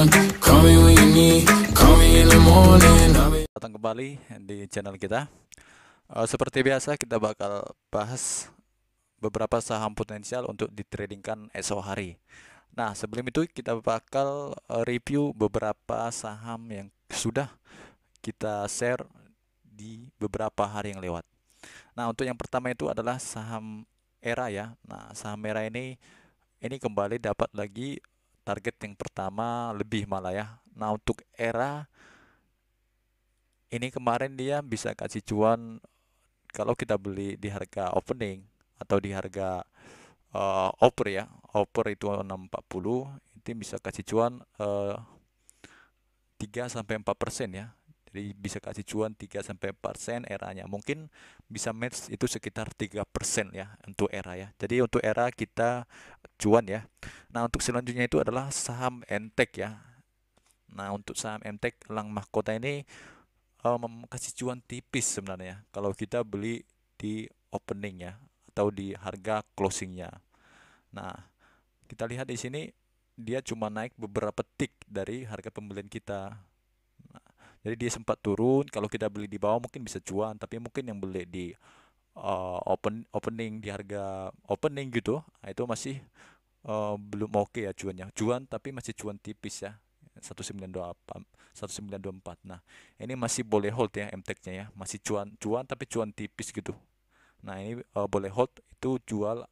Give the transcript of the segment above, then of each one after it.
down. Call me when you need, call me in the morning. Datang kembali di channel kita. Seperti biasa kita bakal bahas beberapa saham potensial untuk ditradingkan esok hari. Nah, sebelum itu kita bakal review beberapa saham yang sudah kita share di beberapa hari yang lewat. Nah, untuk yang pertama itu adalah saham ERA ya. Nah, saham ERA ini kembali dapat lagi target yang pertama lebih malah ya. Nah, untuk ERA ini kemarin dia bisa kasih cuan kalau kita beli di harga opening atau di harga offer ya. Offer itu 640, itu bisa kasih cuan 3-4% ya. Jadi bisa kasih cuan 3-4% ERA-nya. Mungkin bisa match itu sekitar 3% ya untuk ERA ya. Jadi untuk ERA kita cuan ya. Nah, untuk selanjutnya itu adalah saham Entek ya. Nah, untuk saham Entek Elang Mahkota ini kasih cuan tipis sebenarnya kalau kita beli di opening ya atau di harga closingnya. Nah, kita lihat di sini dia cuma naik beberapa tick dari harga pembelian kita. Nah, jadi dia sempat turun. Kalau kita beli di bawah mungkin bisa cuan, tapi mungkin yang beli di opening di harga opening gitu, nah itu masih belum oke ya cuannya. Cuan tapi masih cuan tipis ya. 1924. Nah, ini masih boleh hold ya MTEK-nya ya. Masih cuan tapi cuan tipis gitu. Nah, ini boleh hold itu jual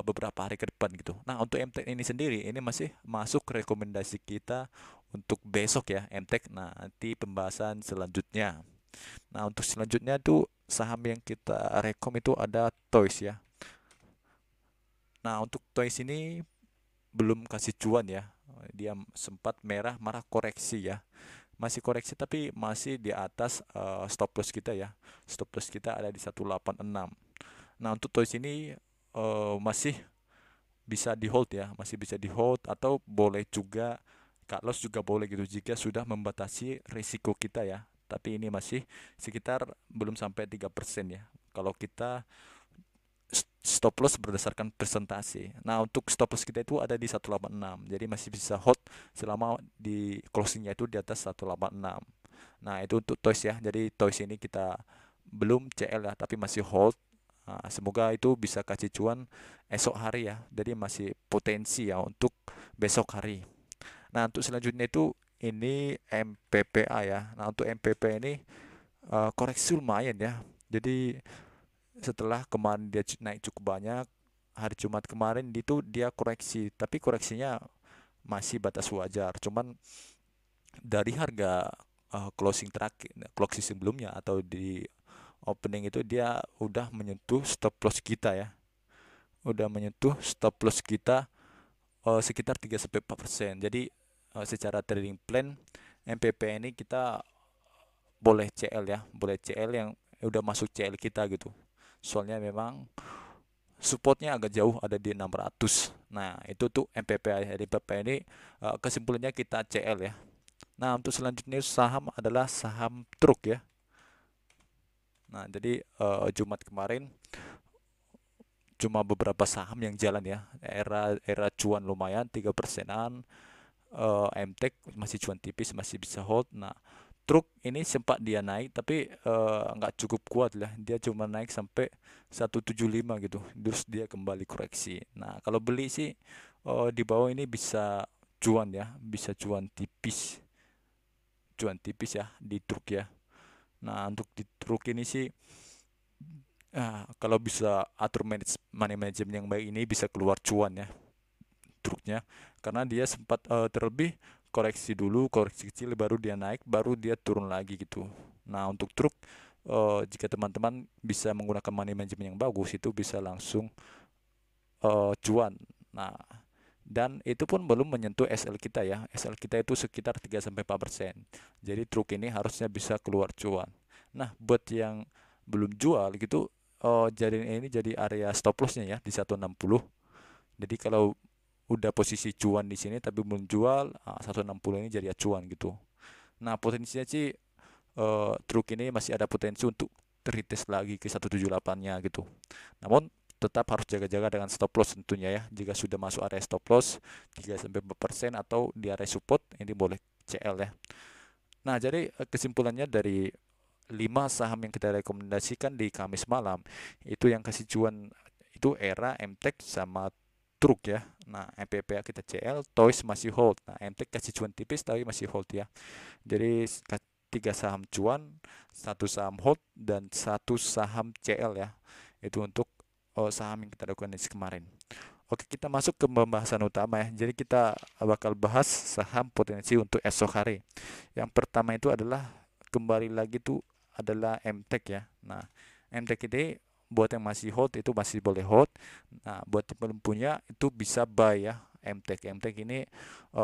beberapa hari ke depan gitu. Nah, untuk MTEK ini sendiri ini masih masuk rekomendasi kita untuk besok ya MTEK. Nah, nanti pembahasan selanjutnya. Nah, untuk selanjutnya itu saham yang kita rekom itu ada Toys ya. Nah, untuk Toys ini belum kasih cuan ya. Dia sempat marah koreksi ya. Masih koreksi tapi masih di atas stop loss kita ya. Stop loss kita ada di 186. Nah, untuk Toys ini masih bisa di hold ya, masih bisa di hold atau boleh juga cut loss juga boleh gitu jika sudah membatasi risiko kita ya. Tapi ini masih sekitar belum sampai 3% ya. Kalau kita stop loss berdasarkan presentasi. Nah, untuk stop loss kita itu ada di 186. Jadi masih bisa hold selama di closingnya itu di atas 186. Nah, itu untuk Toys ya. Jadi Toys ini kita belum CL ya, tapi masih hold. Nah, semoga itu bisa kasih cuan esok hari ya. Jadi masih potensi ya untuk besok hari. Nah, untuk selanjutnya itu ini MPPA ya. Nah, untuk MPPA ini koreksi lumayan ya. Jadi setelah kemarin dia naik cukup banyak, hari Jumat kemarin itu dia koreksi, tapi koreksinya masih batas wajar. Cuman dari harga closing terakhir, closing sebelumnya atau di opening itu dia udah menyentuh stop loss kita ya. Udah menyentuh stop loss kita sekitar 3-4%. Jadi secara trading plan MPP ini kita boleh CL ya, boleh CL yang udah masuk CL kita gitu. Soalnya memang supportnya agak jauh ada di 600. Nah, itu tuh MPP ya. Di MPP ini kesimpulannya kita CL ya. Nah, untuk selanjutnya saham adalah saham truk ya. Nah, jadi Jumat kemarin cuma beberapa saham yang jalan ya. Era cuan lumayan 3%-an. MTEK masih cuan tipis, masih bisa hold. Nah, truk ini sempat dia naik tapi nggak cukup kuat lah. Dia cuma naik sampai 175 gitu. Terus dia kembali koreksi. Nah, kalau beli sih di bawah ini bisa cuan ya, bisa cuan tipis. Cuan tipis ya di truk ya. Nah, untuk di truk ini sih kalau bisa atur money management yang baik ini bisa keluar cuan ya truknya, karena dia sempat terlebih koreksi dulu, koreksi kecil baru dia naik, baru dia turun lagi gitu. Nah, untuk truk jika teman-teman bisa menggunakan money management yang bagus itu bisa langsung cuan. Nah, dan itu pun belum menyentuh SL kita ya. SL kita itu sekitar 3-4%. Jadi truk ini harusnya bisa keluar cuan. Nah, buat yang belum jual gitu, jadi ini jadi area stop lossnya ya di 160. Jadi kalau udah posisi cuan di sini tapi belum jual, 160 ini jadi acuan gitu. Nah, potensinya sih truk ini masih ada potensi untuk retest lagi ke 178-nya gitu. Namun tetap harus jaga-jaga dengan stop loss tentunya ya. Jika sudah masuk area stop loss 3-4% atau di area support, ini boleh CL ya. Nah, jadi kesimpulannya dari 5 saham yang kita rekomendasikan di Kamis malam itu yang kasih cuan itu Era, MTEK sama Truk ya. Nah, MPPA kita CL, Toys masih hold. Nah, MTEK kasih cuan tipis tapi masih hold ya. Jadi 3 saham cuan, 1 saham hold dan 1 saham CL ya. Itu untuk saham yang kita rekomendasi kemarin. Oke, kita masuk ke pembahasan utama ya. Jadi kita bakal bahas saham potensi untuk esok hari. Yang pertama itu adalah kembali lagi tuh adalah MTEK ya. Nah, MTEK ini buat yang masih hold itu masih boleh hold. Nah, buat yang belum punya itu bisa buy ya. MTEK ini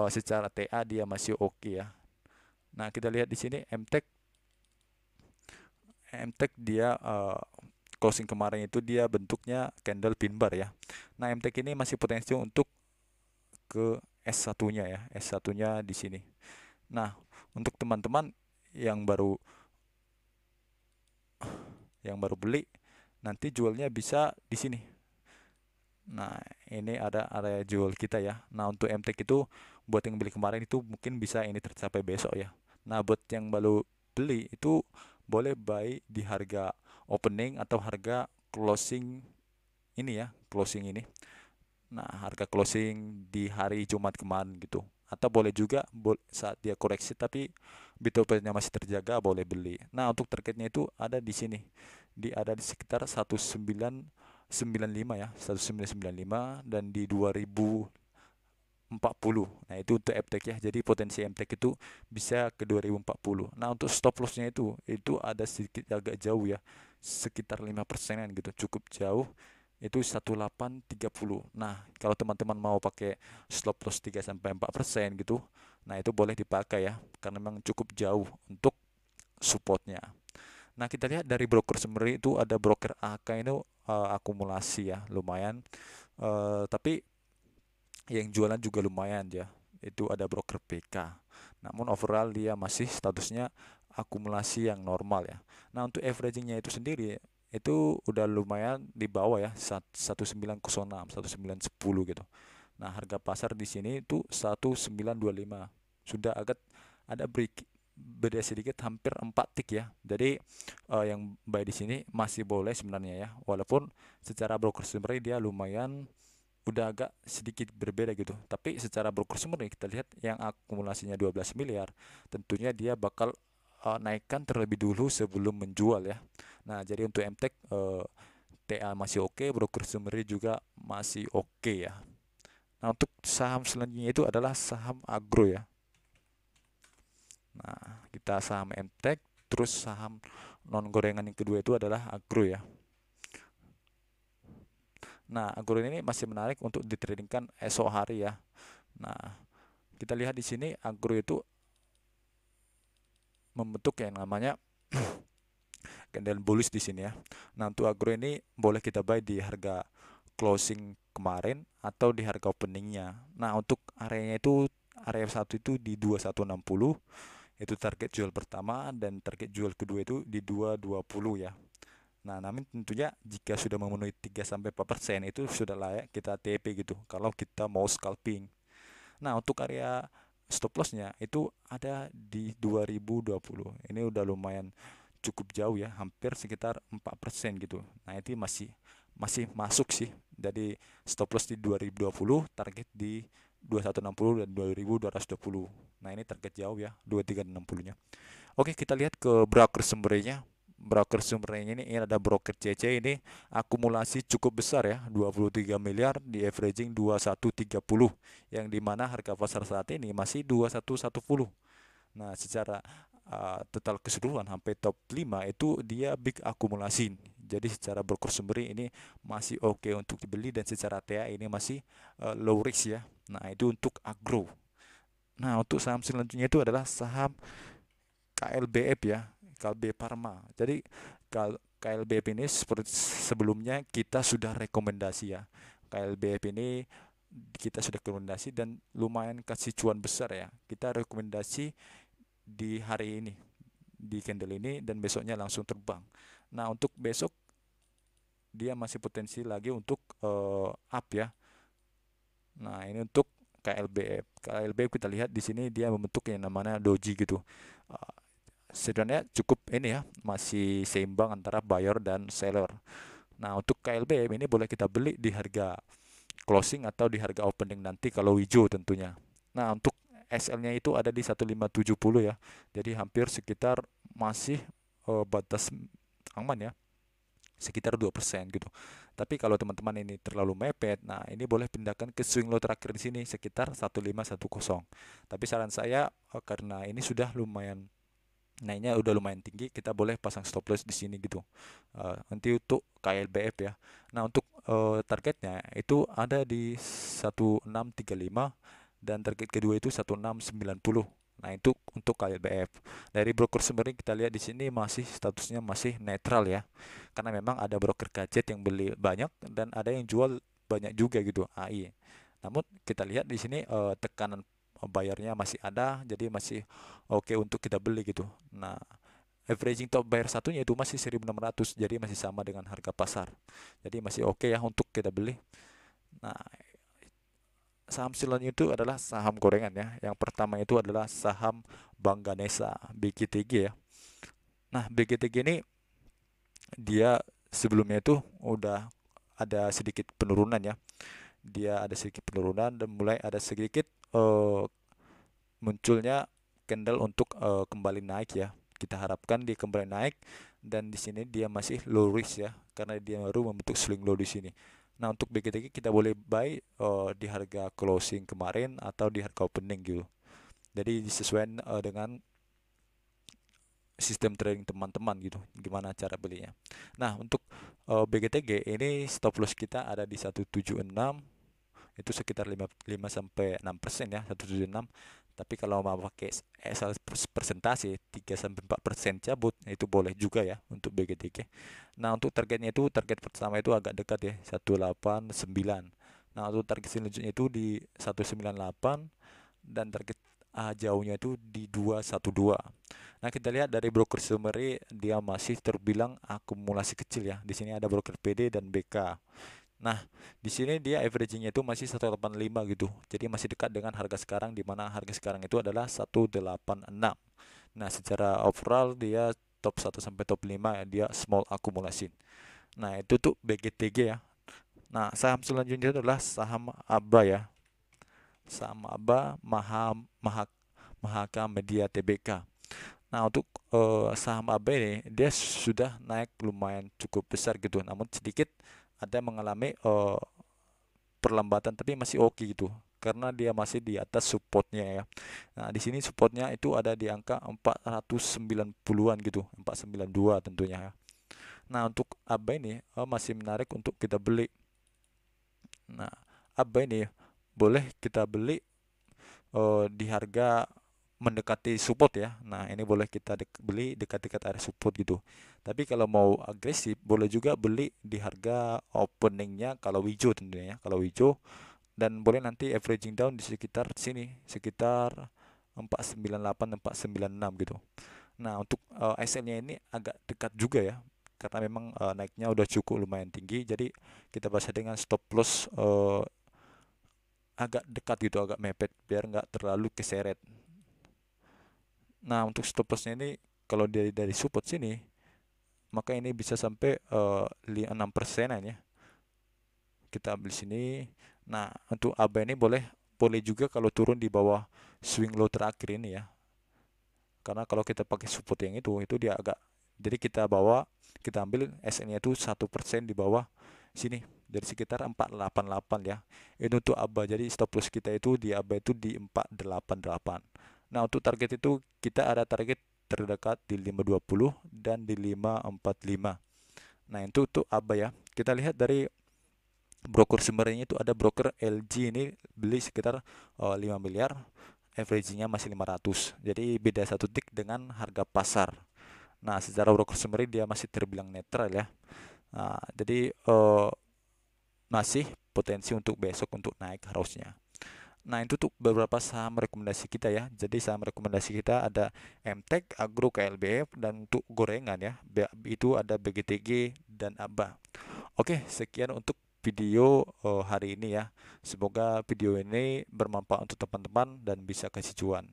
secara TA dia masih oke ya. Nah, kita lihat di sini MTEK dia closing kemarin itu dia bentuknya candle pin bar ya. Nah, MTEK ini masih potensi untuk ke S1-nya ya. S1-nya di sini. Nah, untuk teman-teman yang baru beli, nanti jualnya bisa di sini. Nah, ini ada area jual kita ya. Nah, untuk MTEK itu buat yang beli kemarin itu mungkin bisa ini tercapai besok ya. Nah, buat yang baru beli itu boleh buy di harga opening atau harga closing ini ya, closing ini. Nah, harga closing di hari Jumat kemarin gitu. Atau boleh juga saat dia koreksi tapi Bitcoin-nya masih terjaga boleh beli. Nah, untuk targetnya itu ada di sini. Ada di sekitar 1995 ya, 1995 dan di 2040. Nah, itu untuk MTEK ya. Jadi potensi MTEK itu bisa ke 2040. Nah, untuk stop loss-nya itu ada sedikit agak jauh ya. Sekitar 5%-an gitu, cukup jauh. Itu 1830. Nah, kalau teman-teman mau pakai stop loss 3-4% gitu, nah itu boleh dipakai ya, karena memang cukup jauh untuk supportnya. Nah, kita lihat dari broker summary itu ada broker AK ini akumulasi ya, lumayan. Tapi yang jualan juga lumayan ya. Itu ada broker PK. Namun overall dia masih statusnya akumulasi yang normal ya. Nah, untuk averagingnya itu sendiri itu udah lumayan di bawah ya, 1906, 1910 gitu. Nah, harga pasar di sini itu 1925. Sudah agak ada beda sedikit hampir 4 tick ya. Jadi yang buy di sini masih boleh sebenarnya ya. Walaupun secara broker summary dia lumayan udah agak sedikit berbeda gitu. Tapi secara broker summary kita lihat yang akumulasinya 12 miliar, tentunya dia bakal naikkan terlebih dulu sebelum menjual ya. Nah, jadi untuk MTEK TA masih oke, broker summary juga masih oke ya. Nah, untuk saham selanjutnya itu adalah saham agro ya. Nah, kita saham MTEK, terus saham non gorengan yang kedua itu adalah agro ya. Nah, agro ini masih menarik untuk ditradingkan esok hari ya. Nah, kita lihat di sini agro itu membentuk yang namanya candle bullish di sini ya. Nah, untuk agro ini boleh kita buy di harga closing kemarin atau di harga openingnya. Nah, untuk areanya itu area 1 itu di 2160, itu target jual pertama, dan target jual kedua itu di 220 ya. Nah, namun tentunya jika sudah memenuhi 3-4% itu sudah layak kita TP gitu kalau kita mau scalping. Nah, untuk area stop lossnya itu ada di 2020. Ini udah lumayan cukup jauh ya, hampir sekitar 4% gitu. Nah, itu masih masuk sih. Jadi stop loss di 2020, target di 2160 dan 2220. Nah, ini target jauh ya, 2360-nya. Oke, kita lihat ke broker sumbernya. Broker sumbernya ini ada broker CC, ini akumulasi cukup besar ya, 23 miliar di averaging 2130, yang dimana harga pasar saat ini masih 2110. Nah, secara total keseluruhan sampai top 5 itu dia big akumulasi. Jadi secara broker summary ini masih oke untuk dibeli, dan secara TA ini masih low risk ya. Nah, itu untuk agro. Nah, untuk saham selanjutnya itu adalah saham KLBF ya, KLB Pharma. Jadi KLBF ini seperti sebelumnya kita sudah rekomendasi ya. KLBF ini kita sudah rekomendasi dan lumayan kasih cuan besar ya. Kita rekomendasi di hari ini, di candle ini, dan besoknya langsung terbang. Nah, untuk besok dia masih potensi lagi untuk up ya. Nah, ini untuk KLBF. KLBF kita lihat di sini dia membentuk yang namanya doji gitu. Uh, Sebenarnya cukup ini ya, masih seimbang antara buyer dan seller. Nah, untuk KLBF ini boleh kita beli di harga closing atau di harga opening nanti kalau hijau tentunya. Nah, untuk SL-nya itu ada di 1570 ya. Jadi hampir sekitar masih batas aman ya, sekitar 2% gitu. Tapi kalau teman-teman ini terlalu mepet, nah ini boleh pindahkan ke swing low terakhir di sini sekitar 1510. Tapi saran saya karena ini sudah lumayan naiknya udah lumayan tinggi, kita boleh pasang stop loss di sini gitu. Nanti untuk KLBF ya. Nah, untuk targetnya itu ada di 1635 dan target kedua itu 1690. Nah, itu untuk KLBF. Dari broker summary kita lihat di sini masih statusnya masih netral ya. Karena memang ada broker gadget yang beli banyak dan ada yang jual banyak juga gitu, AI. Namun kita lihat di sini tekanan bayarnya masih ada, jadi masih oke untuk kita beli gitu. Nah, averaging top buyer satunya itu masih 1600, jadi masih sama dengan harga pasar. Jadi masih oke ya untuk kita beli. Nah, saham selanjutnya itu adalah saham gorengan ya. Yang pertama itu adalah saham Bank Ganesa, BGTG ya. Nah, BGTG ini dia sebelumnya itu udah ada sedikit penurunan ya. Dia ada sedikit penurunan dan mulai ada sedikit munculnya candle untuk kembali naik ya. Kita harapkan dia kembali naik dan di sini dia masih low risk ya karena dia baru membentuk swing low di sini. Nah, untuk BGTG kita boleh buy di harga closing kemarin atau di harga opening gitu. Jadi disesuaikan dengan sistem trading teman-teman gitu, gimana cara belinya. Nah, untuk BGTG ini stop loss kita ada di 176, itu sekitar 5 sampai 6% ya, 176. Tapi kalau mau pakai asal persentase 3 sampai 4% cabut, itu boleh juga ya untuk BGTG. Nah, untuk targetnya itu target pertama itu agak dekat ya, 189. Nah, untuk target selanjutnya itu di 198 dan target jauhnya itu di 212. Nah, kita lihat dari broker summary dia masih terbilang akumulasi kecil ya. Di sini ada broker PD dan BK. Nah, di sini dia averagingnya itu masih 185 gitu. Jadi masih dekat dengan harga sekarang, di mana harga sekarang itu adalah 186. Nah, secara overall dia top 1 sampai top 5 ya, dia small akumulasi. Nah, itu tuh BGTG ya. Nah, saham selanjutnya adalah saham ABA ya. Saham ABA Mahaka Media Tbk. Nah, untuk saham AB ini dia sudah naik lumayan cukup besar gitu, namun sedikit ada mengalami perlambatan tapi masih oke gitu karena dia masih di atas supportnya ya. Nah, di sini supportnya itu ada di angka 490-an gitu, 492 tentunya ya. Nah, untuk AB ini masih menarik untuk kita beli. Nah, AB ini boleh kita beli di harga mendekati support ya. Nah, ini boleh kita beli dekat-dekat area support gitu. Tapi kalau mau agresif boleh juga beli di harga openingnya kalau hijau tentunya ya. Kalau hijau dan boleh nanti averaging down di sekitar sini, sekitar 498 496 gitu. Nah, untuk SL-nya ini agak dekat juga ya. Karena memang naiknya udah cukup lumayan tinggi, jadi kita baca dengan stop loss agak dekat gitu, agak mepet biar nggak terlalu keseret. Nah, untuk stop lossnya ini kalau dari support sini, maka ini bisa sampai 6%an ya. Kita ambil sini. Nah, untuk ABA ini boleh juga kalau turun di bawah swing low terakhir ini ya. Karena kalau kita pakai support yang itu dia agak, jadi kita ambil SN-nya itu 1% di bawah sini, dari sekitar 488 ya. Itu untuk ABA. Jadi stop loss kita itu di ABA itu di 488. Nah, untuk target itu kita ada target terdekat di 520 dan di 545. Nah, itu untuk ABA ya. Kita lihat dari broker sumbernya itu ada broker LG ini beli sekitar 5 miliar, averagingnya masih 500. Jadi beda satu tik dengan harga pasar. Nah, secara broker summary dia masih terbilang netral ya. Nah, jadi masih potensi untuk besok untuk naik harusnya. Nah, itu tuh beberapa saham rekomendasi kita ya. Jadi saham rekomendasi kita ada MTEK, Agro, KLBF, dan untuk gorengan ya, itu ada BGTG dan ABA. Oke, sekian untuk video hari ini ya. Semoga video ini bermanfaat untuk teman-teman dan bisa kasih cuan.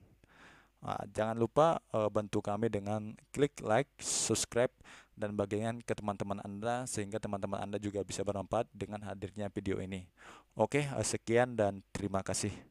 Jangan lupa bantu kami dengan klik like, subscribe, dan bagikan ke teman-teman Anda sehingga teman-teman Anda juga bisa bermanfaat dengan hadirnya video ini. Oke, sekian dan terima kasih.